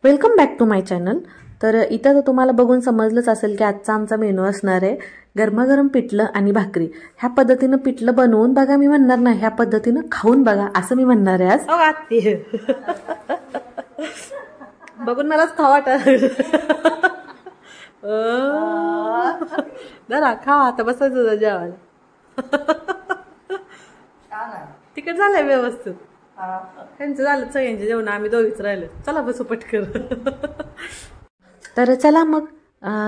Welcome back to my channel. तर इथं तर तुम्हाला बघून समजलंच असेल की आजचा आमचा मेनू असणार आहे गरमागरम पिठलं आणि भाकरी। ह्या पद्धतीनं पिठलं बनवून बघा मी म्हणणार नाही, ह्या पद्धतीनं खाऊन बघा असं मी म्हणणार आहे आज। बघून मलाच खावा वाटलं। जरा खा आता बसायचं जेवायला। तिकट झालंय व्यवस्थित, त्यांचं झालं सगळ्यांचे जेवण, आम्ही दोघीच राहिलो। चला बसू पटकन। तर चला मग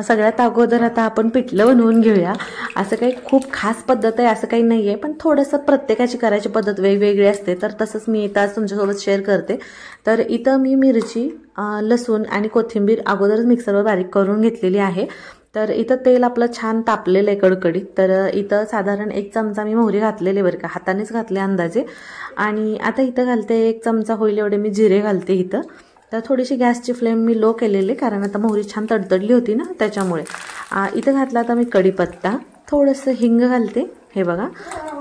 सगळ्यात अगोदर आता आपण पिठलं बनवून घेऊया। असं काही खूप खास पद्धत आहे असं काही नाही आहे, पण थोडंसं प्रत्येकाची करायची पद्धत वेगवेगळी असते, तर तसंच मी इथं आज तुमच्यासोबत शेअर करते। तर इथं मी मिरची, लसूण आणि कोथिंबीर अगोदरच मिक्सरवर बारीक करून घेतलेली आहे। तर इथं तेल आपलं छान तापलेलं आहे कडकडीत। तर इथं साधारण 1 चमचा मी मोहरी घातलेली बरं का, हातानेच घातले अंदाजे। आणि आता इथं घालते 1 चमचा होईल एवढे मी जिरे घालते इथं। तर थोडीशी गॅसची फ्लेम मी लो केलेली, कारण आता मोहरी छान तडतडली होती ना त्याच्यामुळे। इथं घातला आता मी कढीपत्ता, थोडंसं हिंग घालते हे बघा।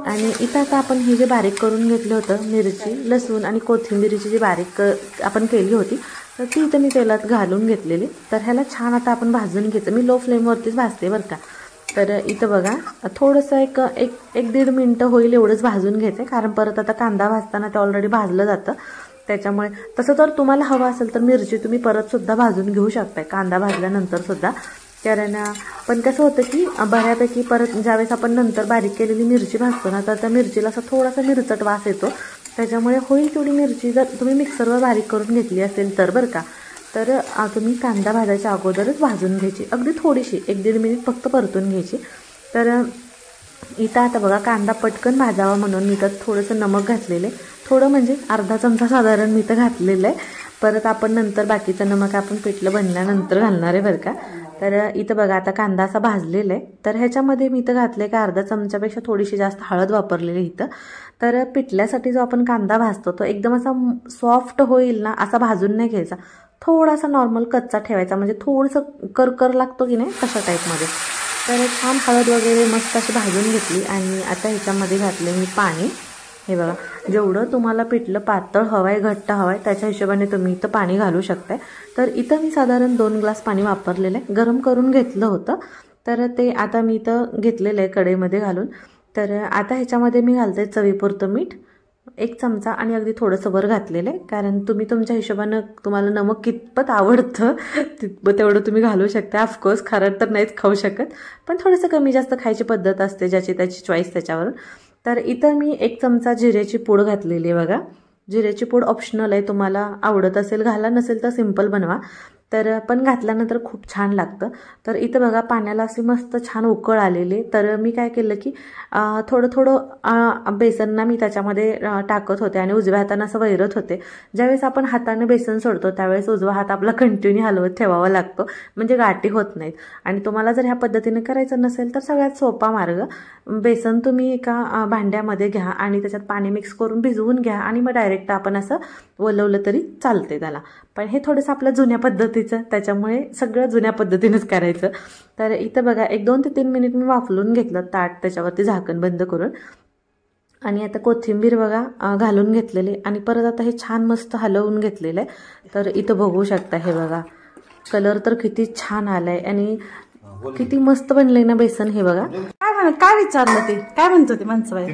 आणि इथं आता आपण हे जे बारीक करून घेतलं होतं मिरची, लसूण आणि कोथिंबीरची जी बारीक आपण केली होती, तर ती इथं मी तेलात घालून घेतलेली। तर ह्याला छान आता आपण भाजून घ्यायचं, मी लो फ्लेमवरतीच भाजते बरं का। तर इथं बघा थोडंसं एक 1-1.5 मिनटं होईल एवढंच भाजून घ्यायचं, कारण परत आता कांदा भाजताना ते ऑलरेडी भाजलं जातं त्याच्यामुळे। तसं तर तुम्हाला हवं असेल तर मिरची तुम्ही परत सुद्धा भाजून घेऊ शकताय कांदा भाजल्यानंतर सुद्धा, कारण पण कसं होतं की बऱ्यापैकी परत ज्यावेळेस आपण नंतर बारीक केलेली मिरची भाजतो ना, तर त्या मिरचीला असा थोडासा मिरचट वास येतो, त्याच्यामुळे होईल तेवढी मिरची जर तुम्ही मिक्सरवर बारीक करून घेतली असेल तर बरं का। तर तुम्ही कांदा भाजायच्या अगोदरच भाजून घ्यायची, अगदी थोडीशी 1-1.5 मिनिट फक्त परतून घ्यायची। तर इथं आता बघा कांदा पटकन भाजावा म्हणून मी तर थोडंसं नमक घातलेलं, थोडं म्हणजे अर्धा चमचा साधारण मी तर घातलेलं आहे। परत आपण नंतर बाकीचं नमक आपण पिठलं बनल्यानंतर घालणार आहे बरं का। तर इथं बघा आता कांदा असा भाजलेला आहे, तर ह्याच्यामध्ये मी इथं घातले का अर्धा चमच्यापेक्षा थोडीशी जास्त हळद वापरलेली इथं। तर पिठल्यासाठी जो आपण कांदा भाजतो तो एकदम असा सॉफ्ट होईल ना असा भाजून नाही घ्यायचा, थोडासा नॉर्मल कच्चा ठेवायचा, म्हणजे थोडंसं करकर लागतो की नाही तशा टाईपमध्ये। तर छान हळद वगैरे मस्त अशी भाजून घेतली आणि आता ह्याच्यामध्ये घातले मी पाणी। हे बघा जेवढं तुम्हाला पिठलं पातळ हवं आहे, घट्ट हवं आहे, त्याच्या हिशोबाने तुम्ही इथं पाणी घालू शकताय। तर इथं मी साधारण 2 ग्लास पाणी वापरलेलं आहे, गरम करून घेतलं होतं। तर ते आता मी इथं घेतलेलं आहे कढईमध्ये घालून। तर आता ह्याच्यामध्ये मी घालते चवीपुरतं मीठ, 1 चमचा, आणि अगदी थोडंसं वर घातलेलं आहे, कारण तुम्ही तुमच्या हिशोबानं तुम्हाला नमक कितपत आवडतं तेवढं तुम्ही घालू शकता। ऑफकोर्स खारट तर नाहीच खाऊ शकत, पण थोडंसं कमी जास्त खायची पद्धत असते, ज्याची त्याची चॉईस त्याच्यावर। तर इथं मी 1 चमचा जिऱ्याची पूड घातलेली आहे बघा। जिऱ्याची पूड ऑप्शनल आहे, तुम्हाला आवडत असेल घाला, नसेल तर सिंपल बनवा। तर पण घातल्यानंतर खूप छान लागतं। तर इथं बघा पाण्याला अशी मस्त छान उकळ आलेली, तर मी काय केलं की थोडं थोडं बेसनना मी त्याच्यामध्ये टाकत होते आणि उजव्या हाताने असं वैरत होते। ज्यावेळेस आपण हाताने बेसन सोडतो त्यावेळेस उजवा हात आपला कंटिन्यू हलवत ठेवावा लागतो, म्हणजे गाठी होत नाहीत। आणि तुम्हाला जर ह्या पद्धतीने करायचं नसेल तर सगळ्यात सोपा मार्ग, बेसन तुम्ही एका भांड्यामध्ये घ्या आणि त्याच्यात पाणी मिक्स करून भिजवून घ्या, आणि मग डायरेक्ट आपण असं वलवलं तरी चालते त्याला। पण हे थोडंसं आपलं जुन्या पद्धतीचं, त्याच्यामुळे सगळं जुन्या पद्धतीनेच करायचं। तर इथं बघा 1-2 ते 3 मिनिट मी वाफलून घेतलं ताट, त्याच्यावरती झाकण बंद करून। आणि आता कोथिंबीर बघा घालून घेतलेली, आणि परत आता हे छान मस्त हलवून घेतलेलं आहे। तर इथं बघू शकता हे बघा कलर तर किती छान आलाय आणि किती मस्त बनलंय ना बेसन। हे बघा काय विचारलं ते, काय म्हणतो ते माणसं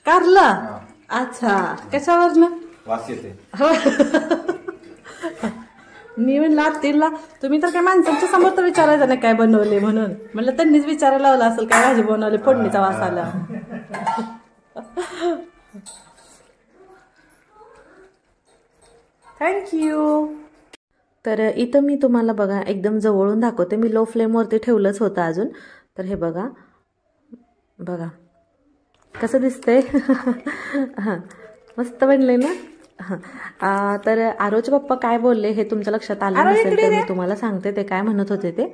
कारलं? अच्छा, कशावर ना वास येते? मी म्हणलं आत्तीला तुम्ही तर काय माणसांच्या समोर तर विचारायचं नाही काय बनवले म्हणून, म्हणलं त्यांनीच विचारायला लावलं असेल काय भाजी बनवली, फोडणीचा वास आला। थँक्यू। तर इथं मी तुम्हाला बघा एकदम जवळून दाखवते, मी लो फ्लेमवरती ठेवलंच होतं अजून। तर हे बघा बघा कसं दिसतंय। हां मस्त बनले ना। हां तर आरोचे पप्पा काय बोलले हे तुमच्या लक्षात आलं नसेल तर मी तुम्हाला सांगते ते काय म्हणत होते ते।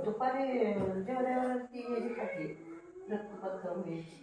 दुपारी जेवल्यावर ती खाते रक्त पत्करून घ्यायची।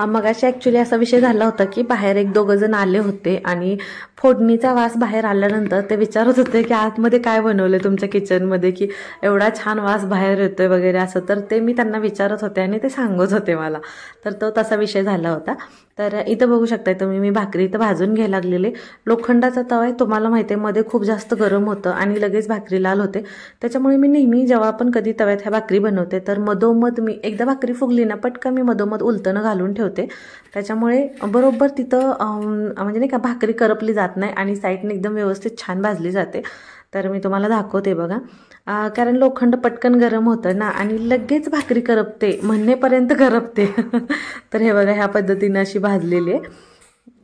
मगाशी ॲक्च्युली असा विषय झाला होता की बाहेर एक दोघं जण आले होते आणि फोडणीचा वास बाहेर आल्यानंतर ते विचारत होते की आतमध्ये काय बनवलं तुमच्या किचनमध्ये की एवढा छान वास बाहेर येतोय वगैरे असं. तर ते मी त्यांना विचारत होते आणि ते सांगत होते मला. तर तो तसा विषय झाला होता. तर इथं बघू शकताय तुम्ही मी भाकरी इथं भाजून घ्यायला लागलेले. लोखंडाचा तवा आहे तुम्हाला माहिती आहे मध्ये खूप जास्त गरम होतं आणि लगेच भाकरी लाल होते. त्याच्यामुळे मी नेहमी जेव्हा पण कधी तव्यात ह्या भाकरी बनवते तर मधोमध मी एकदा भाकरी फुगली ना पटकन मी मधोमध उलटणं घालून ठेवते. त्याच्यामुळे बरोबर तिथं म्हणजे नाही का भाकरी करपली जात नाही आणि साईडने एकदम व्यवस्थित छान भाजली जाते. तर मी तुम्हाला दाखवते बघा. कारण लोखंड पटकन गरम होतं ना आणि लगेच भाकरी करपते म्हणणेपर्यंत करपते. तर हे बघा ह्या पद्धतीनं अशी भाजलेली आहे.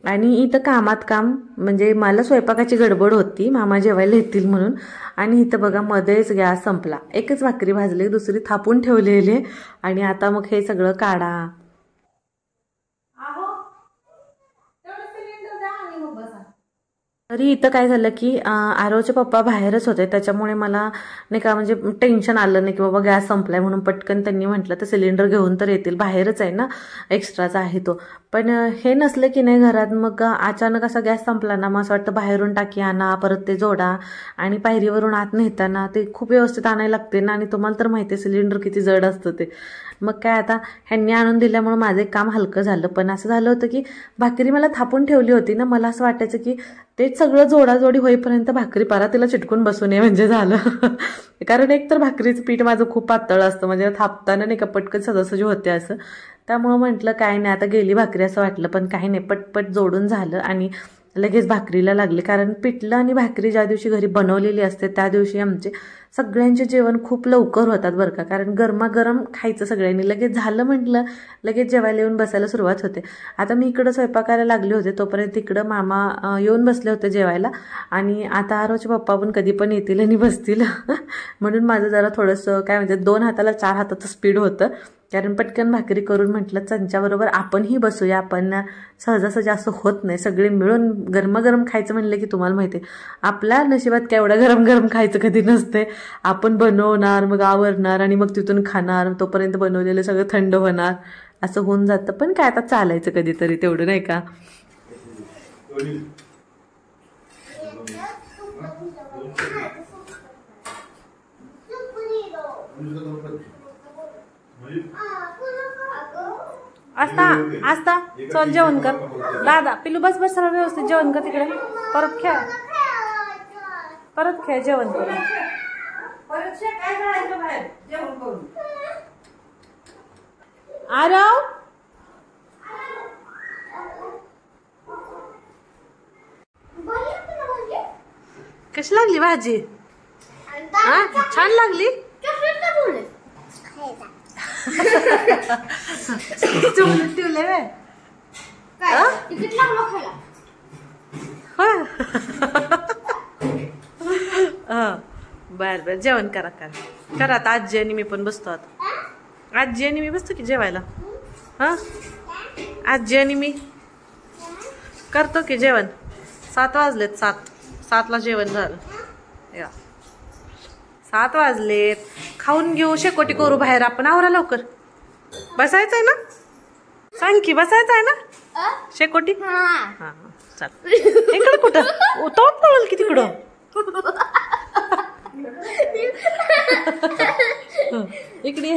आणि इथं कामात काम म्हणजे मला स्वयंपाकाची गडबड होती मामा जेवायला येतील म्हणून. आणि इथं बघा मध्येच गॅस संपला. एकच भाकरी भाजली दुसरी थापून ठेवलेली आणि आता मग हे सगळं काढा. तरी इथं काय झालं की आरवचे पप्पा बाहेरच होते त्याच्यामुळे मला नाही का म्हणजे टेन्शन आलं नाही की बाबा गॅस संपलाय म्हणून. पटकन त्यांनी म्हटलं तर सिलेंडर घेऊन तर येतील बाहेरच आहे ना एक्स्ट्राचा आहे तो. पण हे नसले की नाही घरात मग अचानक असा गॅस संपला ना मग असं वाटतं बाहेरून टाकी आणा परत ते जोडा आणि पायरीवरून आत नेताना ते खूप व्यवस्थित आणायला लागते ना. आणि तुम्हाला तर माहिती आहे सिलेंडर किती जड असतं ते. मग काय आता ह्यांनी आणून दिल्यामुळे माझं एक काम हलकं झालं. पण असं झालं होतं की भाकरी मला थापून ठेवली होती ना मला असं वाटायचं की तेच सगळं जोडाजोडी होईपर्यंत भाकरी पारा तिला चिटकून बसू नये म्हणजे झालं. कारण एक तर भाकरीचं पीठ माझं खूप पातळ असतं म्हणजे थापताना नाही का पटकन सहजासहजी होते असं. त्यामुळं म्हटलं काय नाही आता गेली भाकरी असं वाटलं. पण काही नाही पटपट जोडून झालं आणि लगेच भाकरीला लागले. कारण पिठलं आणि भाकरी ज्या दिवशी घरी बनवलेली असते त्या दिवशी आमचे सगळ्यांचे जेवण खूप लवकर होतात बरं का. कारण गरमागरम खायचं सगळ्यांनी. लगेच झालं म्हटलं लगेच जेवायला येऊन बसायला सुरुवात होते. आता मी इकडं स्वयंपाकाला लागले होते तोपर्यंत तिकडं मामा येऊन बसले होते जेवायला. आणि आता आरवचे पप्पा पण कधी पण येतील आणि बसतील. म्हणून माझं जरा थोडंसं काय म्हणजे 2 हाताला 4 हाताचं स्पीड होतं. कारण पटकन भाकरी करून म्हटलं त्यांच्याबरोबर आपणही बसूया. आपण सहजासहजी असं होत नाही. सगळे मिळून गरमागरम खायचं म्हणलं की तुम्हाला माहिती आहे आपल्या नशिबात काय एवढं गरम गरम खायचं कधी नसते. आपण बनवणार मग आवरणार आणि मग तिथून खाणार तोपर्यंत बनवलेलं सगळं थंड होणार असं होऊन जातं. पण काय आता चालायचं कधीतरी तेवढं नाही का. आस्था आस्था चल जेवण कर. दादा पिलू बस बस सगळं व्यवस्थित जेवण कर तिकडे. परत खेळ परत खेळ जेवण कर. आरव कशी लागली भाजी? छान लागली. ठेवले बर बर जेवण करा करा करा. आता आजी आणि मी पण बसतो. आता आजी आणि मी बसतो की जेवायला. हा आजी आणि मी करतो की जेवण. 7 वाजलेत. 7ला जेवण झालं. या 7 वाजलेत. खाऊन घेऊ शेकोटी करू बाहेर आपण. आवरा लवकर. बसायचं आहे ना सांग की बसायचं आहे ना शेकोटी. हा चल इकडं कुठं तोंड पळल की तिकडं. इकडे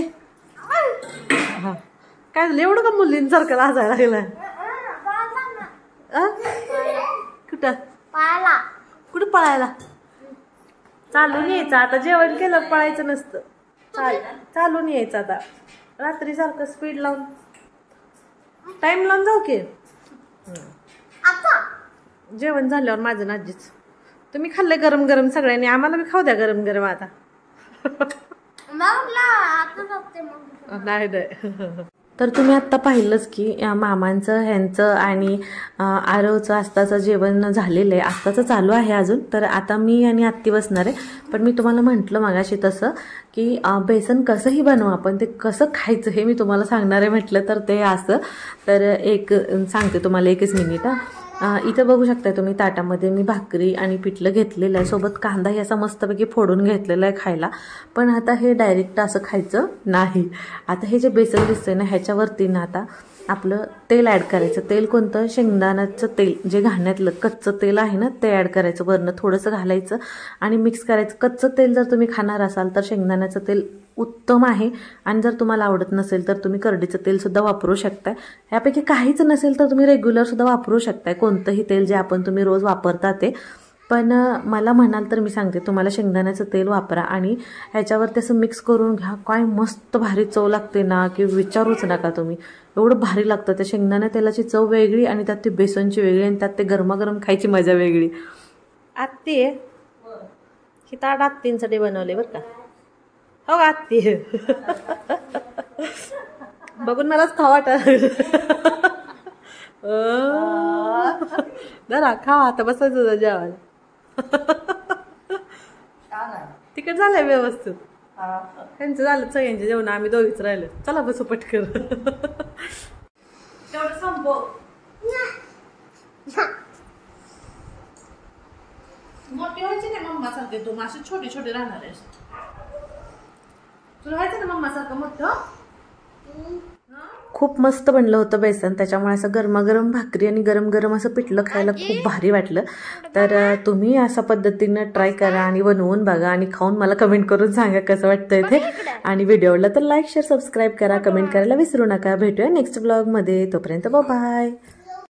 हा काय झालं एवढं का मुलींसारखं लाजायला लागलं. कुठं कुठं पळायला. चालून यायचं आता. जेवण केलं पळायचं नसतं. चालून यायचं आता. रात्री सारखं स्पीड लावून टाइम लावून जाऊ की. जेवण झाल्यावर माझं नाजीच तुम्ही खाल्लंय गरम गरम सगळ्यांनी. आम्हाला बी खाऊ द्या गरम गरम आता. नाही तर तुम्ही आत्ता पाहिलंच की मामांचं ह्यांचं आणि आरवचं आत्ताचं जेवण झालेलं आहे, आत्ताचं चालू आहे अजून. तर आता मी आणि आत्ती बसणार आहे. पण मी तुम्हाला म्हटलं मागाशी तसं की बेसन कसंही बनवू आपण, ते कसं खायचं हे मी तुम्हाला सांगणार आहे म्हटलं तर ते असं. तर एक सांगते तुम्हाला, एकच मिनिट. इथं बघू शकताय तुम्ही ताटामध्ये मी भाकरी आणि पिठलं घेतलेलं आहे, सोबत कांदाही असा मस्तपैकी फोडून घेतलेला आहे खायला. पण आता हे डायरेक्ट असं खायचं नाही. आता हे जे बेसन दिसतंय ना ह्याच्यावरती ना आता आपलं तेल ॲड करायचं. तेल कोणतं? शेंगदाण्याचं तेल, जे घाण्यातलं कच्चं तेल आहे ना ते ॲड करायचं. वरनं थोडंसं घालायचं आणि मिक्स करायचं. कच्चं तेल जर तुम्ही खाणार असाल तर शेंगदाण्याचं तेल उत्तम आहे, आणि जर तुम्हाला आवडत नसेल तर तुम्ही करडीचं तेलसुद्धा वापरू शकताय. ह्यापैकी काहीच नसेल तर तुम्ही रेग्युलरसुद्धा वापरू शकताय, कोणतंही तेल जे आपण तुम्ही रोज वापरता ते. पण मला म्हणाल तर मी सांगते तुम्हाला, शेंगदाण्याचं तेल वापरा आणि ह्याच्यावरती असं मिक्स करून घ्या. काय मस्त भारी चव लागते ना, की विचारूच नका तुम्ही. एवढं भारी लागतं. त्या शेंगदाणा तेलाची चव वेगळी आणि त्यात ती बेसनची वेगळी, आणि त्यात ते गरमागरम खायची मजा वेगळी. आत्ती ही ताट आत्तींसाठी बनवले बरं का. हो आत्ती, बघून मलाच खावा वाटलं. जरा खावा आता, बसायचं जेवायला. तिकट झालंय व्यवस्थित. त्यांचं झालं सगळ्यांचे जेवण, आम्ही दोघीच राहिलो. चला बसू पटकन. तेवढं संपव. मोठी व्हायची नाही मम्मा सारखे, तू अशी छोटी छोटी राहणार आहेस. तुला व्हायचं ना मम्मा सारखं मोठं. खूप मस्त बनलं होतं बेसन, त्याच्यामुळे असं गरमागरम भाकरी आणि गरम गरम असं पिठलं खायला खूप भारी वाटलं. तर तुम्ही अशा पद्धतीनं ट्राय करा आणि बनवून बघा आणि खाऊन मला कमेंट करून सांगा कसं वाटतंय ते. आणि व्हिडिओ आवडला तर लाईक शेअर सबस्क्राईब करा, कमेंट करायला विसरू नका. भेटूया नेक्स्ट ब्लॉगमध्ये, तोपर्यंत बाय.